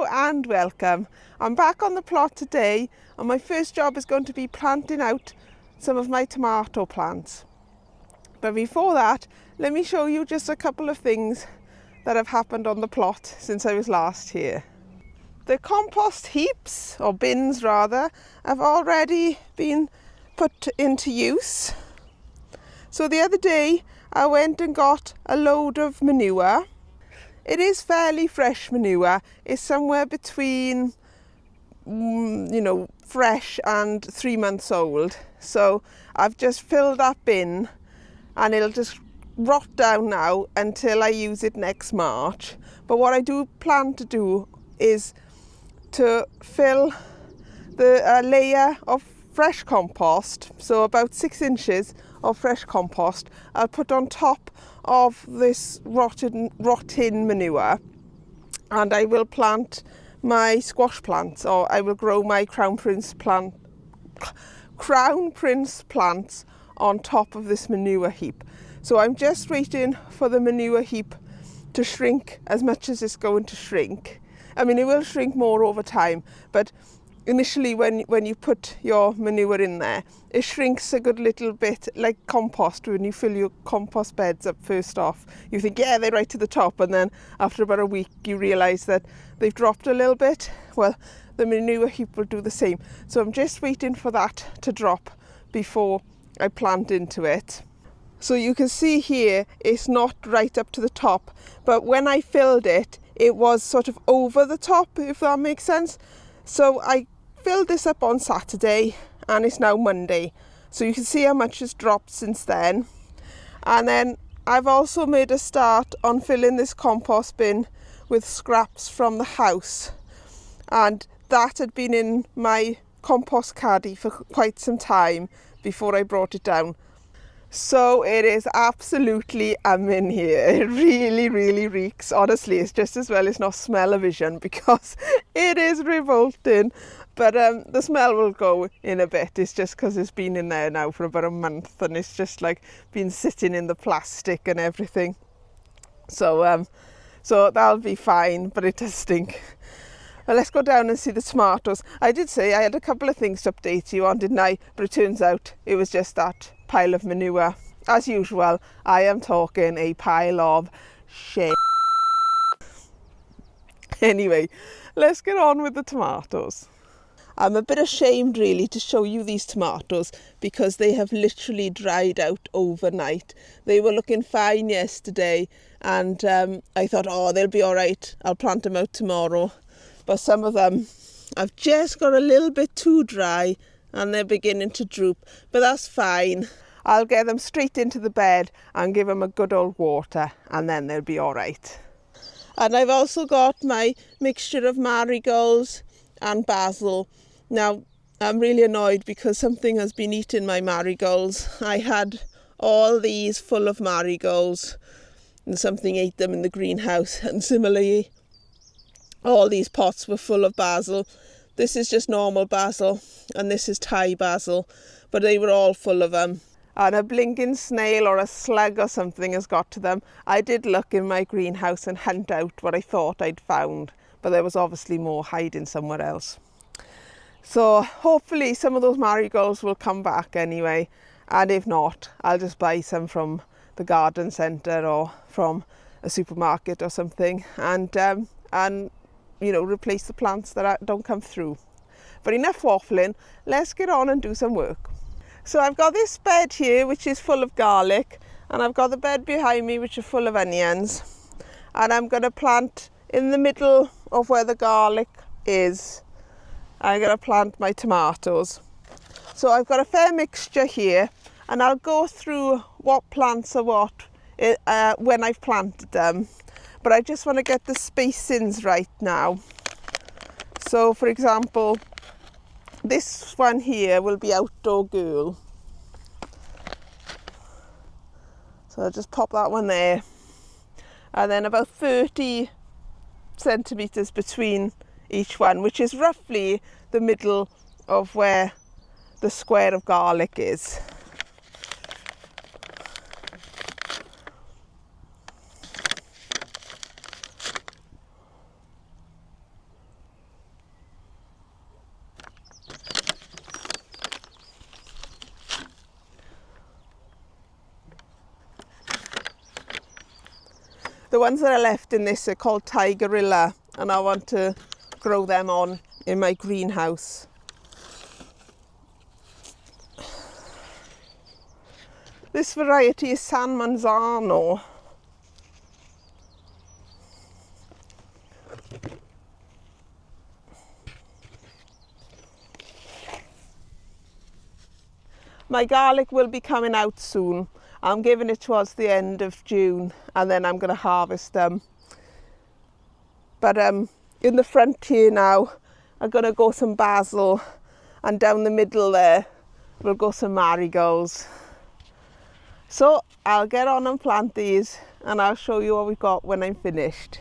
Hello and welcome. I'm back on the plot today and my first job is going to be planting out some of my tomato plants. But before that, let me show you just a couple of things that have happened on the plot since I was last here. The compost heaps, or bins rather, have already been put into use. So the other day I went and got a load of manure. It is fairly fresh manure. It's somewhere between, fresh and 3 months old. So I've just filled that bin and it'll just rot down now until I use it next March. But what I do plan to do is to fill the layer of fresh compost, so about 6 inches of fresh compost, I'll put on top of this rotten manure, and I will plant my squash plants, or I will grow my crown prince plants on top of this manure heap. So I'm just waiting for the manure heap to shrink as much as it's going to shrink. I mean, it will shrink more over time, but initially when you put your manure in there, it shrinks a good little bit, like compost. When you fill your compost beds up first off, you think, yeah, they're right to the top, and then after about a week you realise that they've dropped a little bit. Well, the manure heap will do the same. So I'm just waiting for that to drop before I plant into it. So you can see here it's not right up to the top, but when I filled it, it was sort of over the top, if that makes sense. So I filled this up on Saturday and it's now Monday. So you can see how much has dropped since then. And then I've also made a start on filling this compost bin with scraps from the house. And that had been in my compost caddy for quite some time before I brought it down. So it is absolutely in here. It really, really reeks. Honestly, it's just as well it's not smell-o-vision because it is revolting. But the smell will go in a bit. It's just because it's been in there now for about a month and it's just like been sitting in the plastic and everything. So that'll be fine, but it does stink. Well, let's go down and see the tomatoes. I did say I had a couple of things to update you on, didn't I? But it turns out it was just that pile of manure. As usual, I am talking a pile of shit. Anyway, let's get on with the tomatoes. I'm a bit ashamed really to show you these tomatoes because they have literally dried out overnight. They were looking fine yesterday and I thought, oh, they'll be all right. I'll plant them out tomorrow. But some of them have just got a little bit too dry and they're beginning to droop. But that's fine. I'll get them straight into the bed and give them a good old water and then they'll be all right. And I've also got my mixture of marigolds and basil. Now, I'm really annoyed because something has been eating my marigolds. I had all these full of marigolds and something ate them in the greenhouse, and similarly all these pots were full of basil. This is just normal basil and this is Thai basil, but they were all full of them. And a blinking snail or a slug or something has got to them. I did look in my greenhouse and hunt out what I thought I'd found, but there was obviously more hiding somewhere else. So hopefully some of those marigolds will come back anyway, and if not, I'll just buy some from the garden centre or from a supermarket or something, and replace the plants that don't come through. But enough waffling, let's get on and do some work. So I've got this bed here which is full of garlic, and I've got the bed behind me which are full of onions, and I'm going to plant in the middle of where the garlic is. I'm going to plant my tomatoes. So I've got a fair mixture here, and I'll go through what plants are what when I've planted them. But I just want to get the spacings right now. So for example, this one here will be Outdoor Girl. So I'll just pop that one there. And then about 30 centimetres between each one, which is roughly the middle of where the square of garlic is. The ones that are left in this are called tigerilla, and I want to grow them on in my greenhouse. This variety is San Manzano. My garlic will be coming out soon. I'm giving it towards the end of June, and then I'm going to harvest them. But in the front here now, I'm going to go some basil, and down the middle there, we'll go some marigolds. So I'll get on and plant these, and I'll show you what we've got when I'm finished.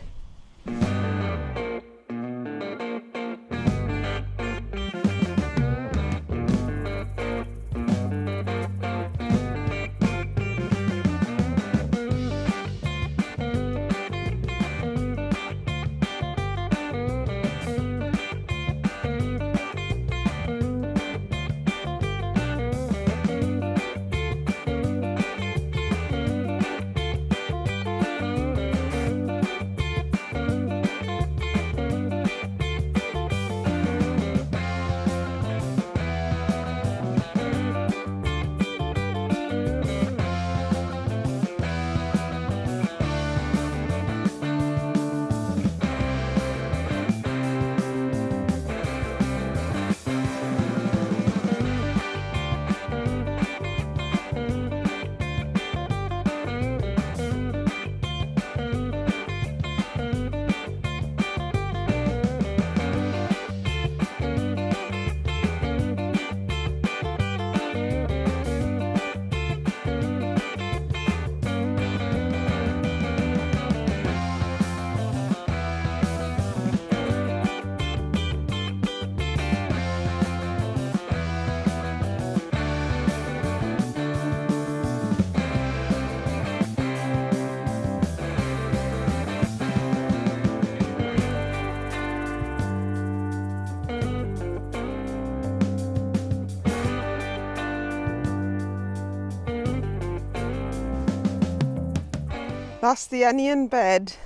That's the onion bed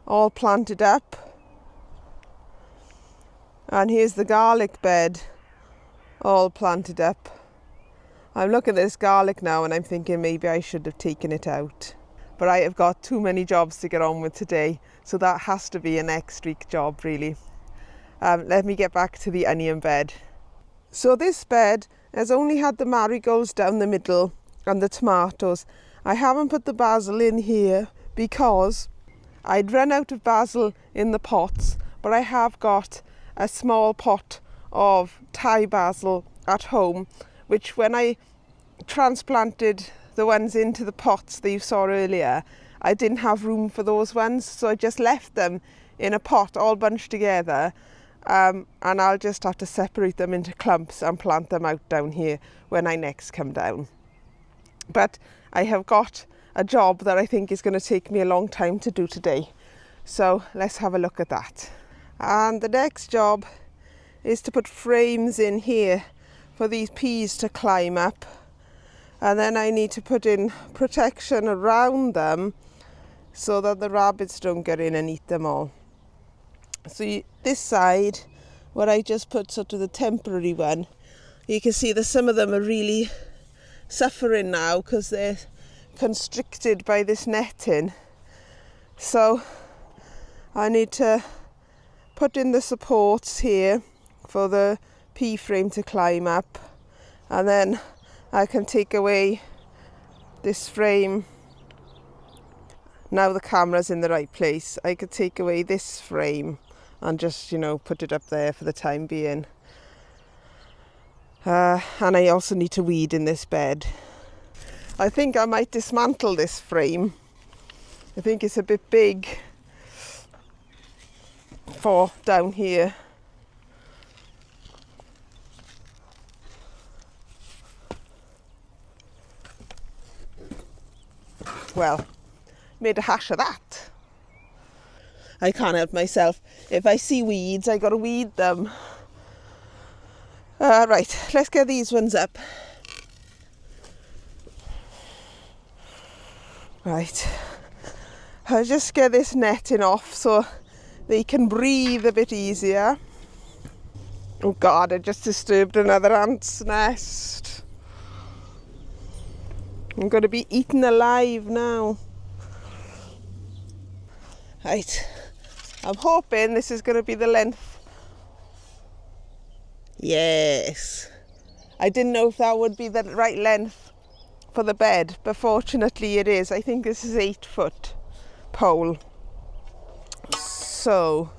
all planted up. And here's the garlic bed all planted up. I'm looking at this garlic now and I'm thinking maybe I should have taken it out. But I have got too many jobs to get on with today, so that has to be a next week job really. Let me get back to the onion bed. So this bed has only had the marigolds down the middle and the tomatoes. I haven't put the basil in here because I'd run out of basil in the pots, but I have got a small pot of Thai basil at home, which when I transplanted the ones into the pots that you saw earlier, I didn't have room for those ones, so I just left them in a pot all bunched together, and I'll just have to separate them into clumps and plant them out down here when I next come down. But I have got a job that I think is going to take me a long time to do today, so let's have a look at that. And the next job is to put frames in here for these peas to climb up, and then I need to put in protection around them so that the rabbits don't get in and eat them all. So this side, where I just put sort of the temporary one, you can see that some of them are really suffering now because they're constricted by this netting. So I need to put in the supports here for the pea frame to climb up, and then I can take away this frame. Now the camera's in the right place, I could take away this frame and just, put it up there for the time being. And I also need to weed in this bed. I think I might dismantle this frame. I think it's a bit big for down here. Well, made a hash of that. I can't help myself. If I see weeds, I gotta weed them. Right, let's get these ones up. Right. I'll just get this netting off so they can breathe a bit easier. Oh God, I just disturbed another ant's nest. I'm going to be eaten alive now. Right, I'm hoping this is going to be the length. Yes. I didn't know if that would be the right length for the bed, but fortunately it is. I think this is 8-foot pole. So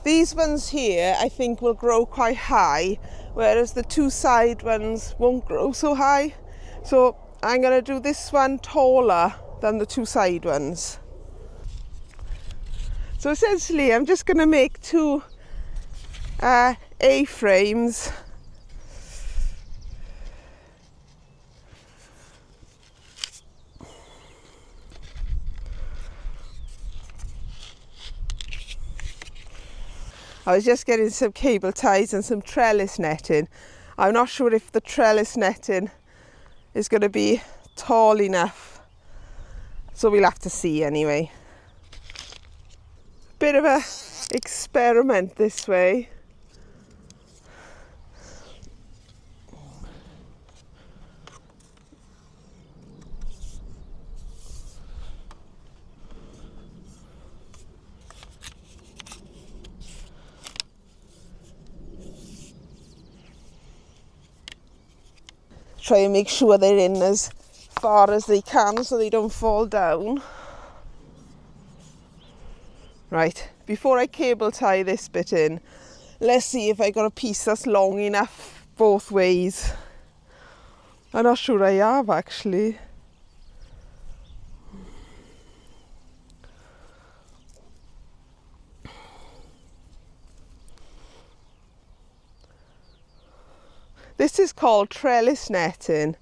these ones here I think will grow quite high, whereas the two side ones won't grow so high. So I'm going to do this one taller than the two side ones. So essentially I'm just going to make two A-frames. I was just getting some cable ties and some trellis netting. I'm not sure if the trellis netting is going to be tall enough, so we'll have to see anyway. Bit of a experiment this way. Try and make sure they're in as far as they can so they don't fall down. Right, before I cable tie this bit in, let's see if I got a piece that's long enough both ways. I'm not sure I have actually. This is called trellis netting,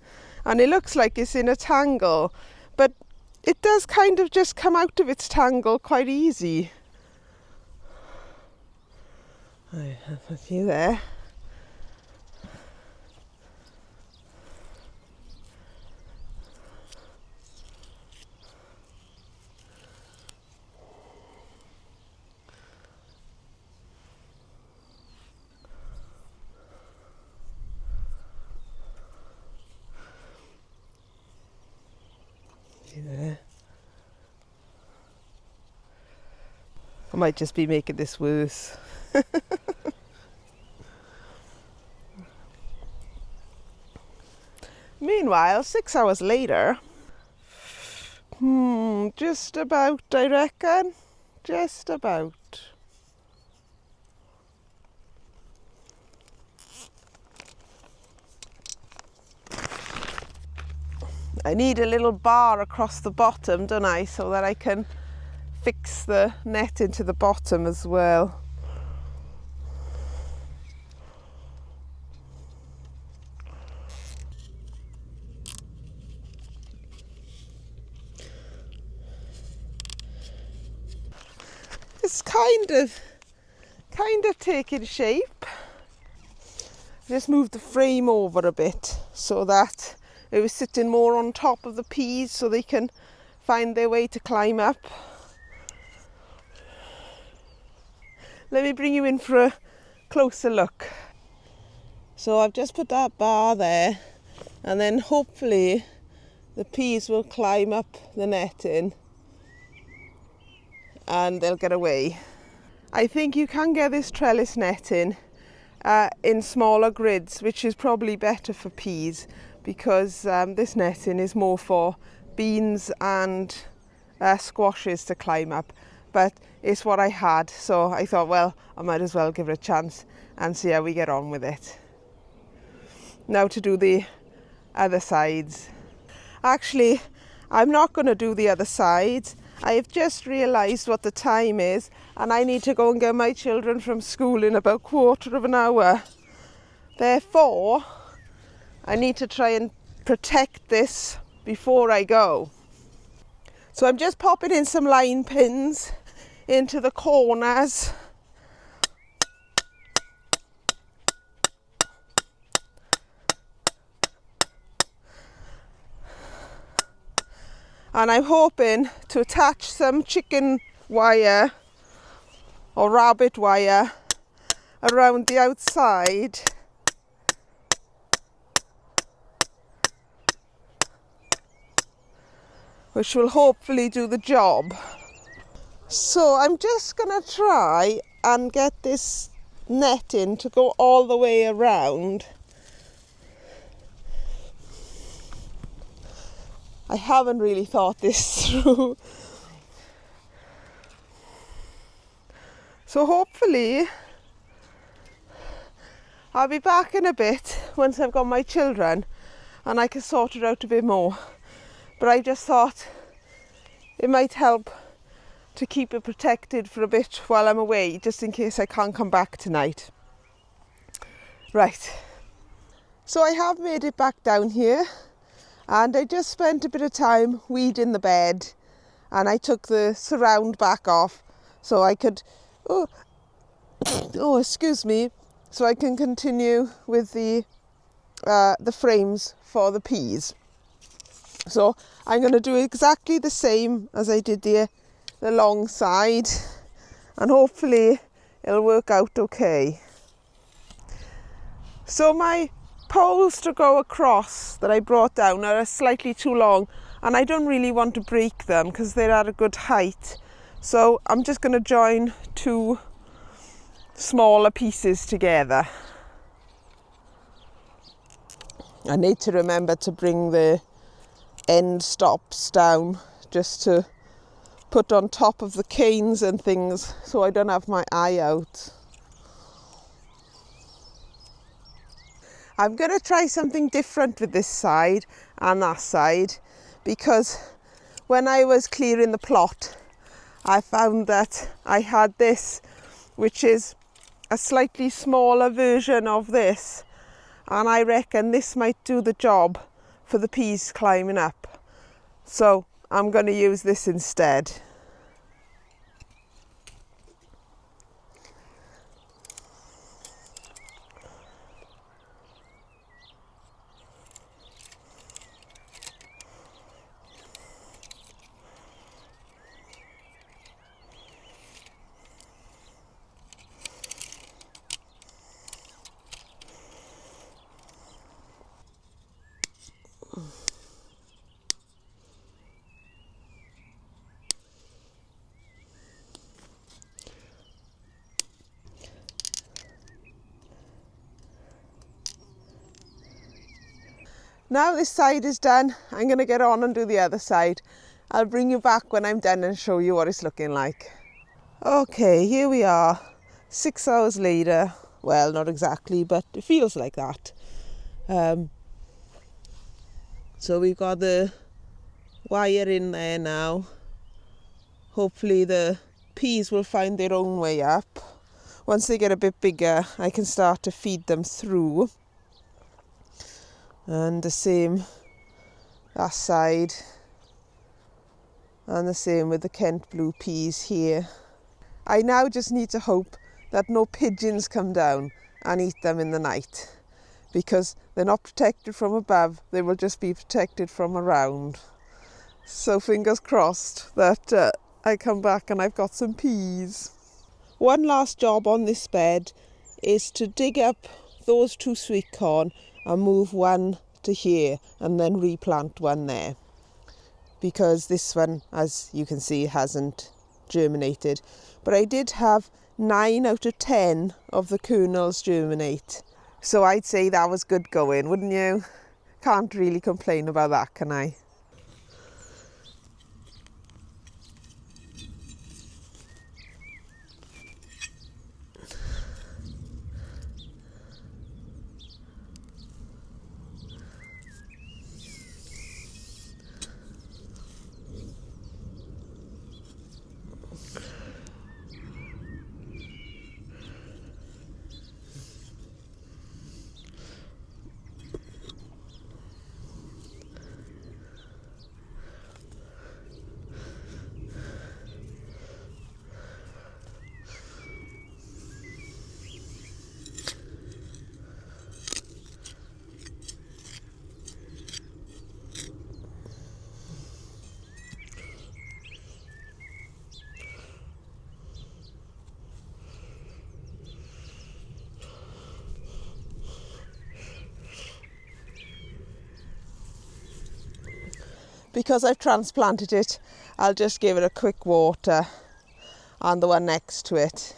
and it looks like it's in a tangle, but it does kind of just come out of its tangle quite easy. I have a few there. There. I might just be making this worse. Meanwhile, 6 hours later, just about, I reckon, just about. I need a little bar across the bottom, don't I, so that I can fix the net into the bottom as well. It's kind of taking shape. Just move the frame over a bit so that it was sitting more on top of the peas so they can find their way to climb up. Let me bring you in for a closer look. So I've just put that bar there, and then hopefully the peas will climb up the netting and they'll get away. I think you can get this trellis netting in smaller grids, which is probably better for peas, because this netting is more for beans and squashes to climb up. But it's what I had, so I thought, well, I might as well give it a chance and see how we get on with it. Now to do the other sides. Actually, I'm not going to do the other sides. I've just realised what the time is, and I need to go and get my children from school in about 1/4 of an hour. Therefore, I need to try and protect this before I go. So I'm just popping in some line pins into the corners. And I'm hoping to attach some chicken wire or rabbit wire around the outside which will hopefully do the job. So I'm just gonna try and get this netting to go all the way around. I haven't really thought this through. So hopefully I'll be back in a bit once I've got my children and I can sort it out a bit more. But I just thought it might help to keep it protected for a bit while I'm away, just in case I can't come back tonight. Right, so I have made it back down here, and I just spent a bit of time weeding the bed, and I took the surround back off so I could, excuse me, so I can continue with the frames for the peas. So I'm going to do exactly the same as I did the long side, and hopefully it'll work out okay. So my poles to go across that I brought down are slightly too long, and I don't really want to break them because they're at a good height. So I'm just going to join two smaller pieces together. I need to remember to bring the end stops down just to put on top of the canes and things so I don't have my eye out. I'm going to try something different with this side and that side, because when I was clearing the plot I found that I had this, which is a slightly smaller version of this, and I reckon this might do the job for the peas climbing up. So I'm going to use this instead. Now this side is done, I'm going to get on and do the other side. I'll bring you back when I'm done and show you what it's looking like. Okay, here we are, 6 hours later. Well, not exactly, but it feels like that. So we've got the wire in there now. Hopefully the peas will find their own way up. Once they get a bit bigger, I can start to feed them through. And the same that side, and the same with the Kent blue peas here. I now just need to hope that no pigeons come down and eat them in the night, because they're not protected from above, they will just be protected from around. So fingers crossed that I come back and I've got some peas. One last job on this bed is to dig up those two sweet corn and move one to here and then replant one there, because this one, as you can see, hasn't germinated. But I did have 9 out of 10 of the kernels germinate, so I'd say that was good going, wouldn't you? Can't really complain about that, can I? because I've transplanted it, I'll just give it a quick water and the one next to it.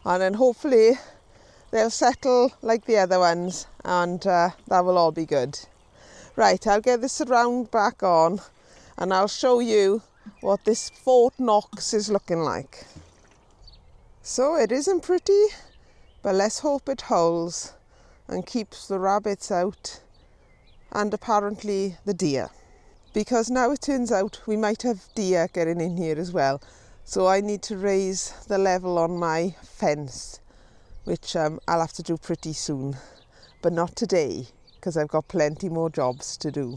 And then hopefully they'll settle like the other ones, and that will all be good. Right, I'll get this surround back on and I'll show you what this Fort Knox is looking like. So it isn't pretty, but let's hope it holds and keeps the rabbits out and apparently the deer. Because now it turns out we might have deer getting in here as well. So I need to raise the level on my fence, which I'll have to do pretty soon, but not today because I've got plenty more jobs to do.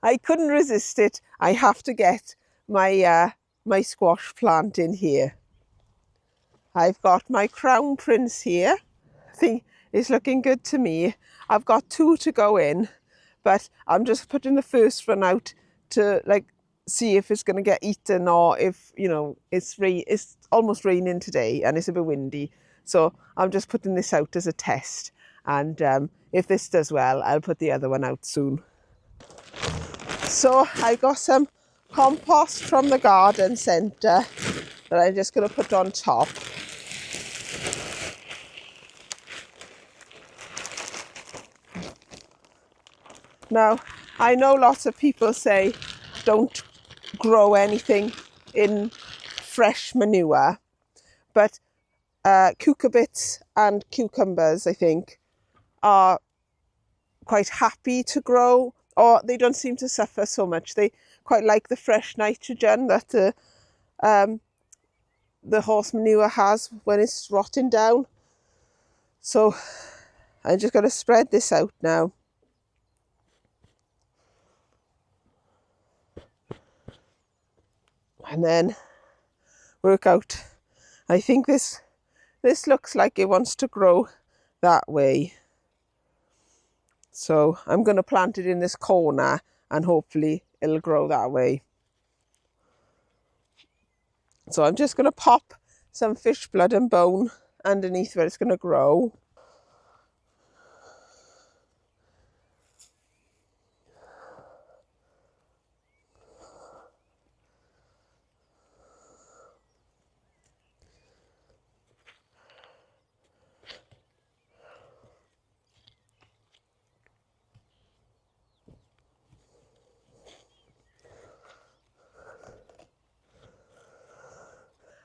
I couldn't resist it. I have to get my my squash plant in here. I've got my crown prince here. I think it's looking good to me. I've got 2 to go in, but I'm just putting the first one out to see if it's going to get eaten, or if, you know, it's almost raining today and it's a bit windy. So I'm just putting this out as a test. And if this does well, I'll put the other one out soon. So I got some compost from the garden centre that I'm just going to put on top. Now, I know lots of people say don't grow anything in fresh manure, but cucurbits and cucumbers, I think, are quite happy to grow, or they don't seem to suffer so much. They quite like the fresh nitrogen that the horse manure has when it's rotting down. So I'm just going to spread this out now. And then work out. I think this looks like it wants to grow that way. So I'm going to plant it in this corner and hopefully it'll grow that way. So I'm just going to pop some fish blood and bone underneath where it's going to grow.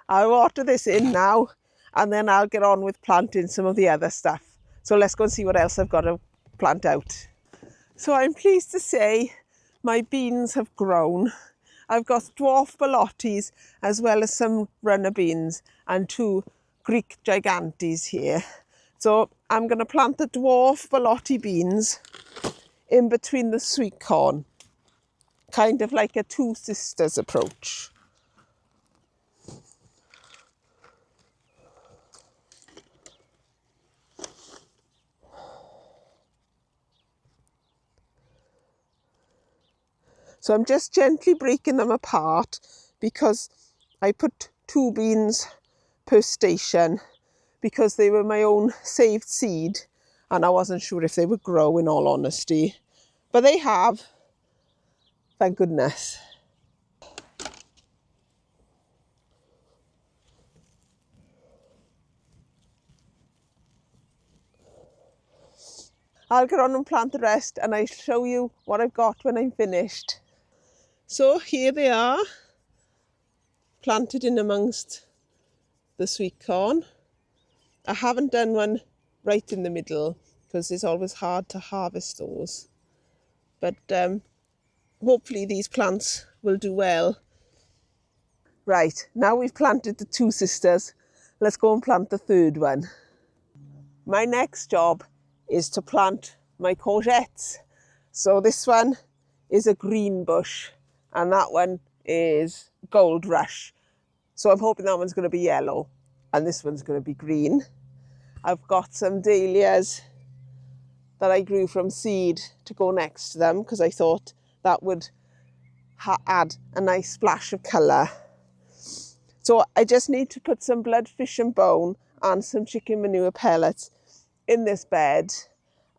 I'll water this in now, and then I'll get on with planting some of the other stuff. So let's go and see what else I've got to plant out. So I'm pleased to say my beans have grown. I've got dwarf borlottis as well as some runner beans and 2 Greek gigantes here. So I'm going to plant the dwarf borlotti beans in between the sweet corn, kind of like a 2 sisters approach. So I'm just gently breaking them apart because I put 2 beans per station because they were my own saved seed and I wasn't sure if they would grow, in all honesty. But they have, thank goodness. I'll get on and plant the rest and I'll show you what I've got when I'm finished. So here they are, planted in amongst the sweet corn. I haven't done one right in the middle because it's always hard to harvest those. But hopefully these plants will do well. Right, now we've planted the 2 sisters, let's go and plant the 3rd one. My next job is to plant my courgettes. So this one is a green bush and that one is gold rush. So I'm hoping that one's going to be yellow and this one's going to be green. I've got some dahlias that I grew from seed to go next to them because I thought that would add a nice splash of colour. So I just need to put some blood fish and bone and some chicken manure pellets in this bed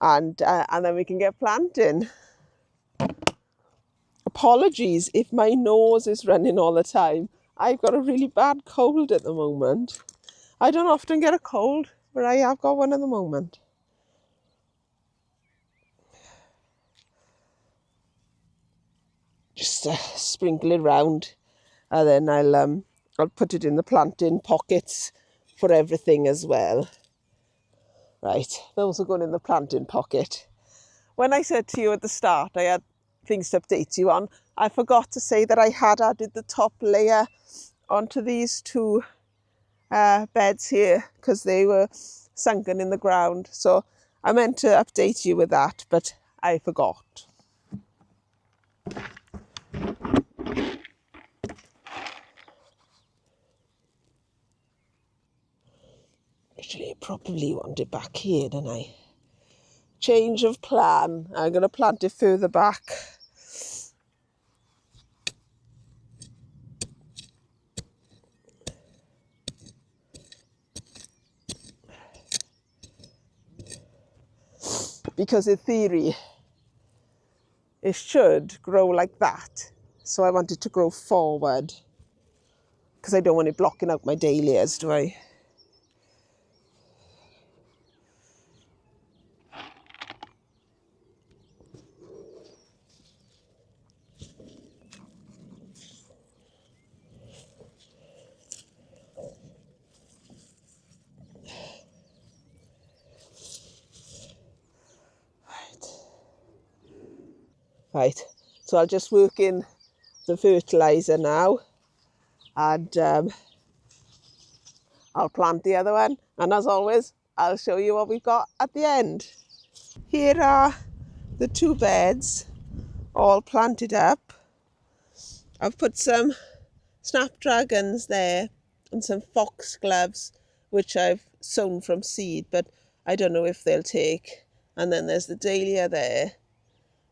and then we can get planting. apologies if my nose is running all the time. I've got a really bad cold at the moment. I don't often get a cold, but I have got one at the moment. Just sprinkle it round, and then I'll put it in the planting pockets for everything as well. Right, those are going in the planting pocket. When I said to you at the start I had things to update you on, I forgot to say that I had added the top layer onto these two beds here because they were sunken in the ground. So I meant to update you with that, but I forgot. Actually, I probably want it back here, don't I? Change of plan. I'm going to plant it further back. Because in theory, it should grow like that. So I want it to grow forward because I don't want it blocking out my dahlias, do I? Right, so I'll just work in the fertiliser now, and I'll plant the other one, and as always I'll show you what we've got at the end. Here are the two beds all planted up. I've put some snapdragons there and some foxgloves which I've sown from seed, but I don't know if they'll take. And then there's the dahlia there,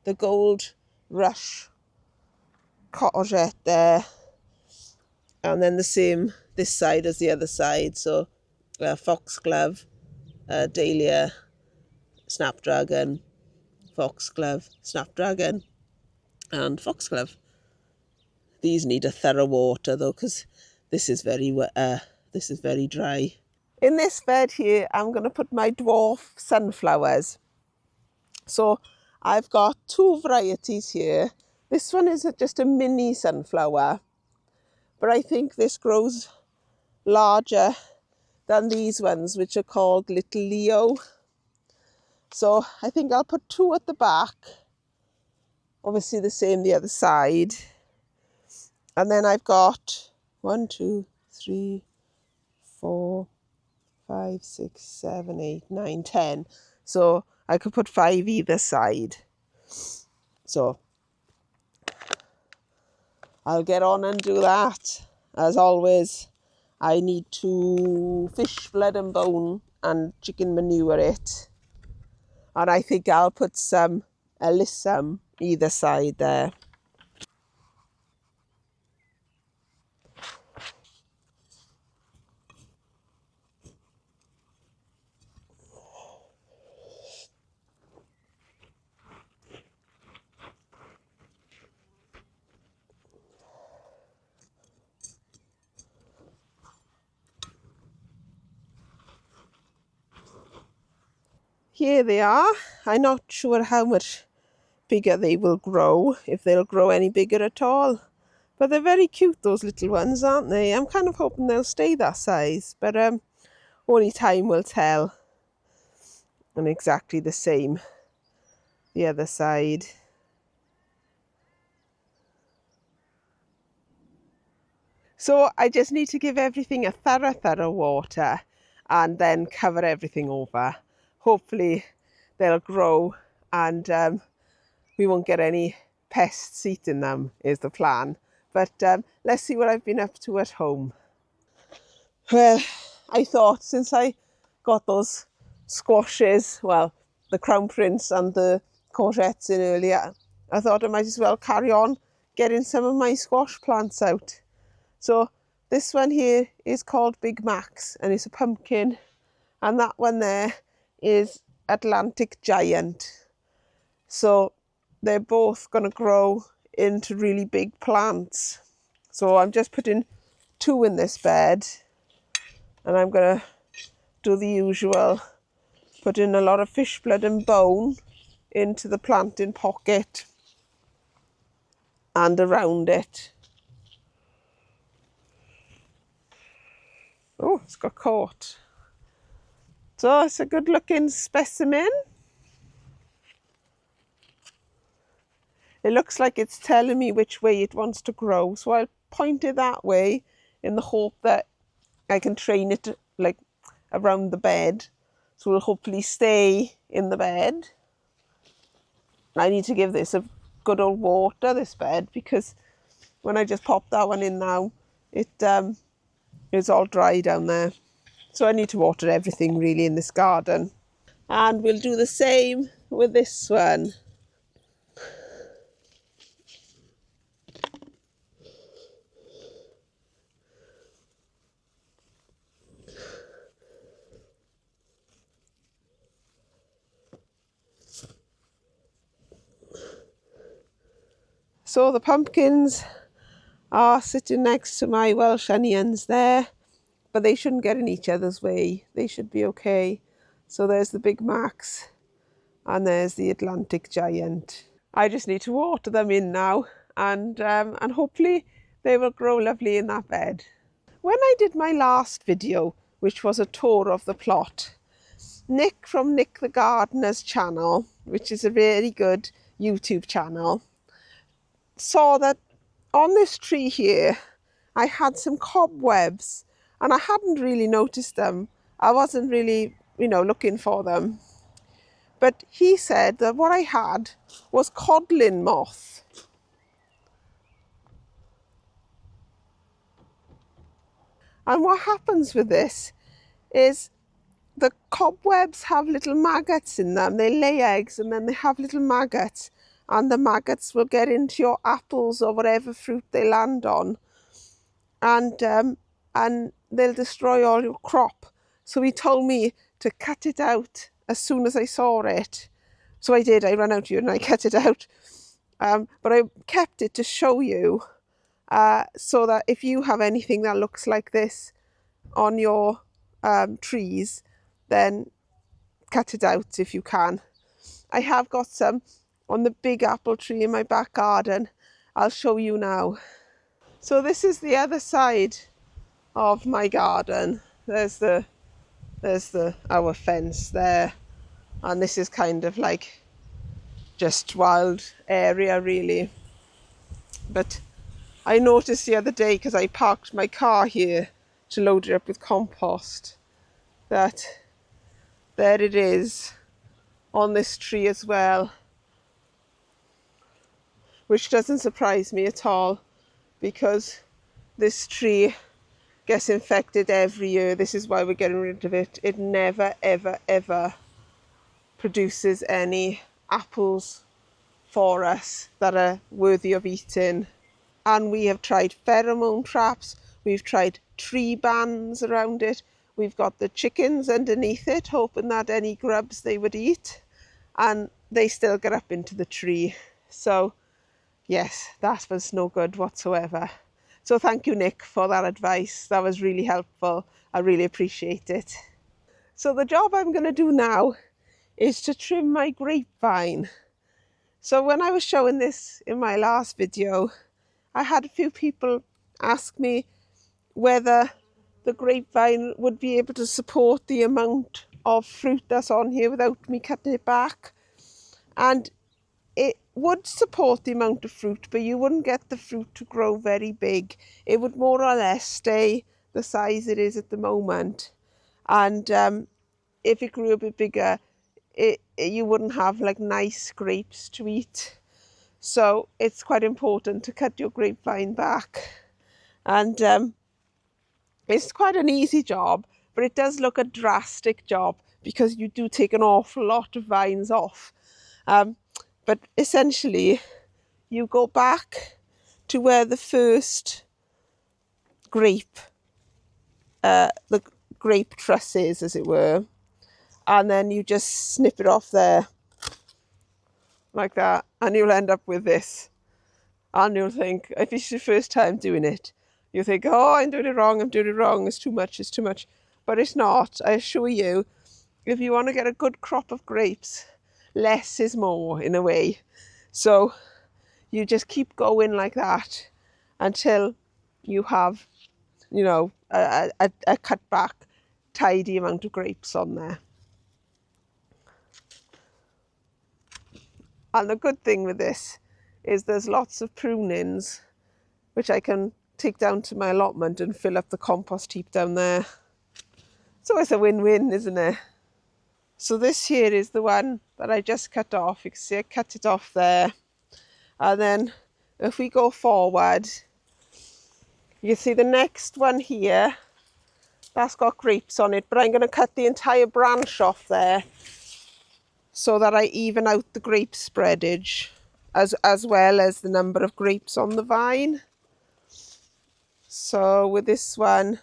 the gold rush courgette there, and then the same this side as the other side. So foxglove, dahlia, snapdragon, foxglove, snapdragon, and foxglove. These need a thorough water though, because this is very dry. In this bed here, I'm going to put my dwarf sunflowers. So I've got two varieties here. This one is just a mini sunflower, but I think this grows larger than these ones, which are called Little Leo. So I think I'll put two at the back, obviously the same the other side. And then I've got 1, 2, 3, 4, 5, 6, 7, 8, 9, 10. So I could put 5 either side. So I'll get on and do that. As always, I need to fish blood and bone and chicken manure it. And I think I'll put some alyssum either side there. Here they are. I'm not sure how much bigger they will grow, if they'll grow any bigger at all. But they're very cute, those little ones, aren't they? I'm kind of hoping they'll stay that size, but only time will tell. And exactly the same the other side. So I just need to give everything a thorough water and then cover everything over. Hopefully they'll grow and we won't get any pests eating them, is the plan. But let's see what I've been up to at home. Well, I thought since I got those squashes, well, the crown prince and the courgettes in earlier, I thought I might as well carry on getting some of my squash plants out. So this one here is called Big Max and it's a pumpkin, and that one there is Atlantic Giant. So they're both going to grow into really big plants. So I'm just putting 2 in this bed, and I'm going to do the usual, put in a lot of fish blood and bone into the planting pocket and around it. Oh, it's got caught. So it's a good looking specimen. It looks like it's telling me which way it wants to grow, so I'll point it that way in the hope that I can train it like around the bed, so it'll hopefully stay in the bed. I need to give this a good old water, this bed, because when I just pop that one in now, it's all dry down there. So I need to water everything really in this garden. And we'll do the same with this one. So the pumpkins are sitting next to my Welsh onions there, but they shouldn't get in each other's way. They should be okay. So there's the Big Macs and there's the Atlantic Giant. I just need to water them in now, and hopefully they will grow lovely in that bed. When I did my last video, which was a tour of the plot, Nick from Nick the Gardener's channel, which is a really good YouTube channel, saw that on this tree here I had some cobwebs, and I hadn't really noticed them. I wasn't really, looking for them. But he said that what I had was codling moth. And what happens with this is the cobwebs have little maggots in them. They lay eggs and then they have little maggots, and the maggots will get into your apples or whatever fruit they land on, and they'll destroy all your crop. So he told me to cut it out as soon as I saw it. So I did. I ran out here and I cut it out. But I kept it to show you, so that if you have anything that looks like this on your trees, then cut it out if you can. I have got some on the big apple tree in my back garden. I'll show you now. So this is the other side of my garden. There's our fence there, and this is kind of like just wild area really. But I noticed the other day, because I parked my car here to load it up with compost, that there it is on this tree as well, which doesn't surprise me at all, because this tree gets infected every year. This is why we're getting rid of it. It never, ever, ever produces any apples for us that are worthy of eating. And we have tried pheromone traps, we've tried tree bands around it, we've got the chickens underneath it, hoping that any grubs they would eat, and they still get up into the tree. So yes, that was no good whatsoever. So thank you, Nick, for that advice. That was really helpful. I really appreciate it. So the job I'm going to do now is to trim my grapevine. So when I was showing this in my last video, I had a few people ask me whether the grapevine would be able to support the amount of fruit that's on here without me cutting it back. And it would support the amount of fruit, but you wouldn't get the fruit to grow very big. It would more or less stay the size it is at the moment. And if it grew a bit bigger, you wouldn't have like nice grapes to eat. So it's quite important to cut your grapevine back. And it's quite an easy job, but it does look a drastic job because you do take an awful lot of vines off. But essentially, you go back to where the first grape, the grape truss is, as it were, and then you just snip it off there, like that, and you'll end up with this. And you'll think, if it's your first time doing it, you think, oh, I'm doing it wrong, it's too much, it's too much. But it's not. I assure you, if you want to get a good crop of grapes, less is more in a way. So you just keep going like that until you have, you know, a cut back, tidy amount of grapes on there. And the good thing with this is there's lots of prunings which I can take down to my allotment and fill up the compost heap down there. So it's a win-win, isn't it? So this here is the one that I just cut off. You can see I cut it off there. And then if we go forward, you can see the next one here, that's got grapes on it, but I'm going to cut the entire branch off there so that I even out the grape spreadage as well as the number of grapes on the vine. So with this one,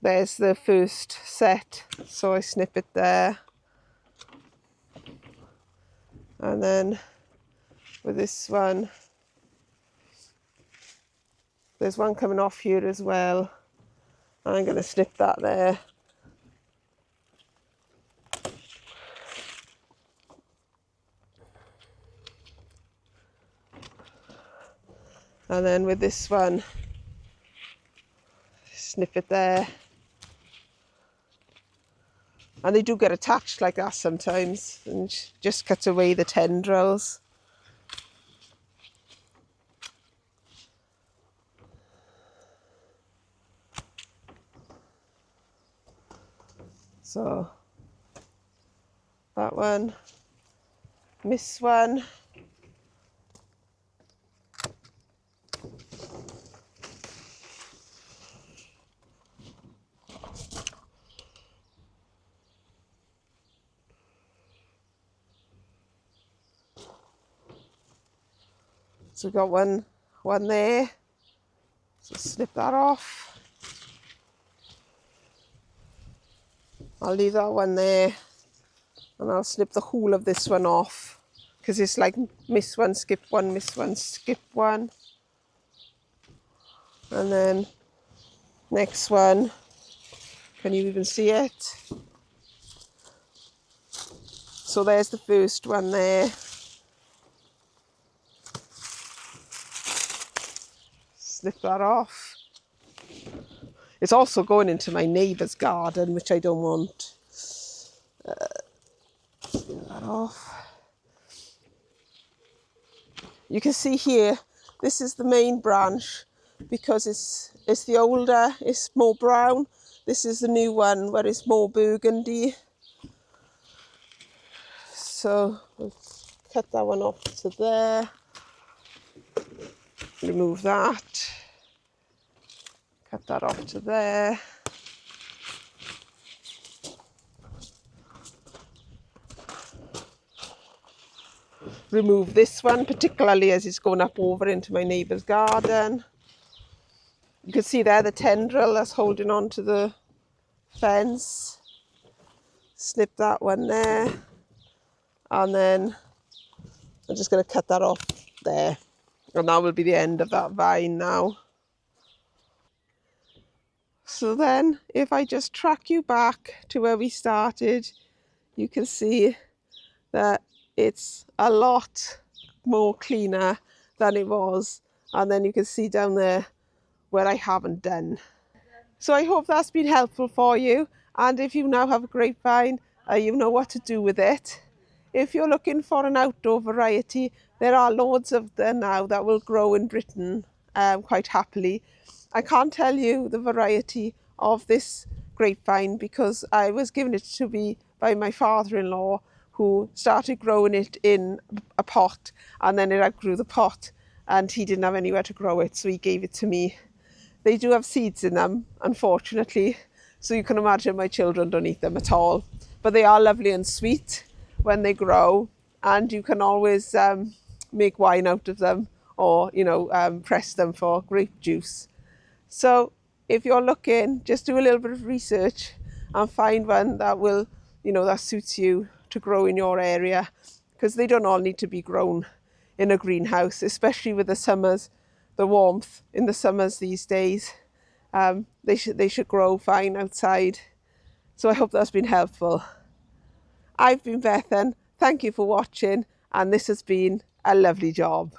there's the first set, so I snip it there. And then with this one, there's one coming off here as well. I'm going to snip that there. And then with this one, snip it there. And they do get attached like that sometimes, and just cut away the tendrils. So that one, this one. So we've got one there, so snip that off. I'll leave that one there, and I'll snip the whole of this one off, because it's like miss one, skip one, miss one, skip one. And then next one, can you even see it? So there's the first one there. Snip that off. It's also going into my neighbour's garden, which I don't want. Snip that off. You can see here, this is the main branch because it's the older, it's more brown. This is the new one where it's more burgundy. So we'll cut that one off to there. Remove that, cut that off to there. Remove this one, particularly as it's going up over into my neighbour's garden. You can see there the tendril that's holding on to the fence. Snip that one there. And then I'm just going to cut that off there. And that will be the end of that vine now. So then, if I just track you back to where we started, you can see that it's a lot more cleaner than it was. And then you can see down there where I haven't done. So I hope that's been helpful for you. And if you now have a grapevine, you know what to do with it. If you're looking for an outdoor variety, there are loads of them now that will grow in Britain quite happily. I can't tell you the variety of this grapevine because I was given it to me by my father-in-law, who started growing it in a pot, and then it outgrew the pot and he didn't have anywhere to grow it, so he gave it to me. They do have seeds in them, unfortunately, so you can imagine my children don't eat them at all. But they are lovely and sweet when they grow, and you can always make wine out of them, or press them for grape juice. So if you're looking, just do a little bit of research and find one that will, that suits you to grow in your area, because they don't all need to be grown in a greenhouse, especially with the summers, the warmth in the summers these days. They should grow fine outside. So I hope that's been helpful. I've been Bethan. Thank you for watching, and this has been a lovely job.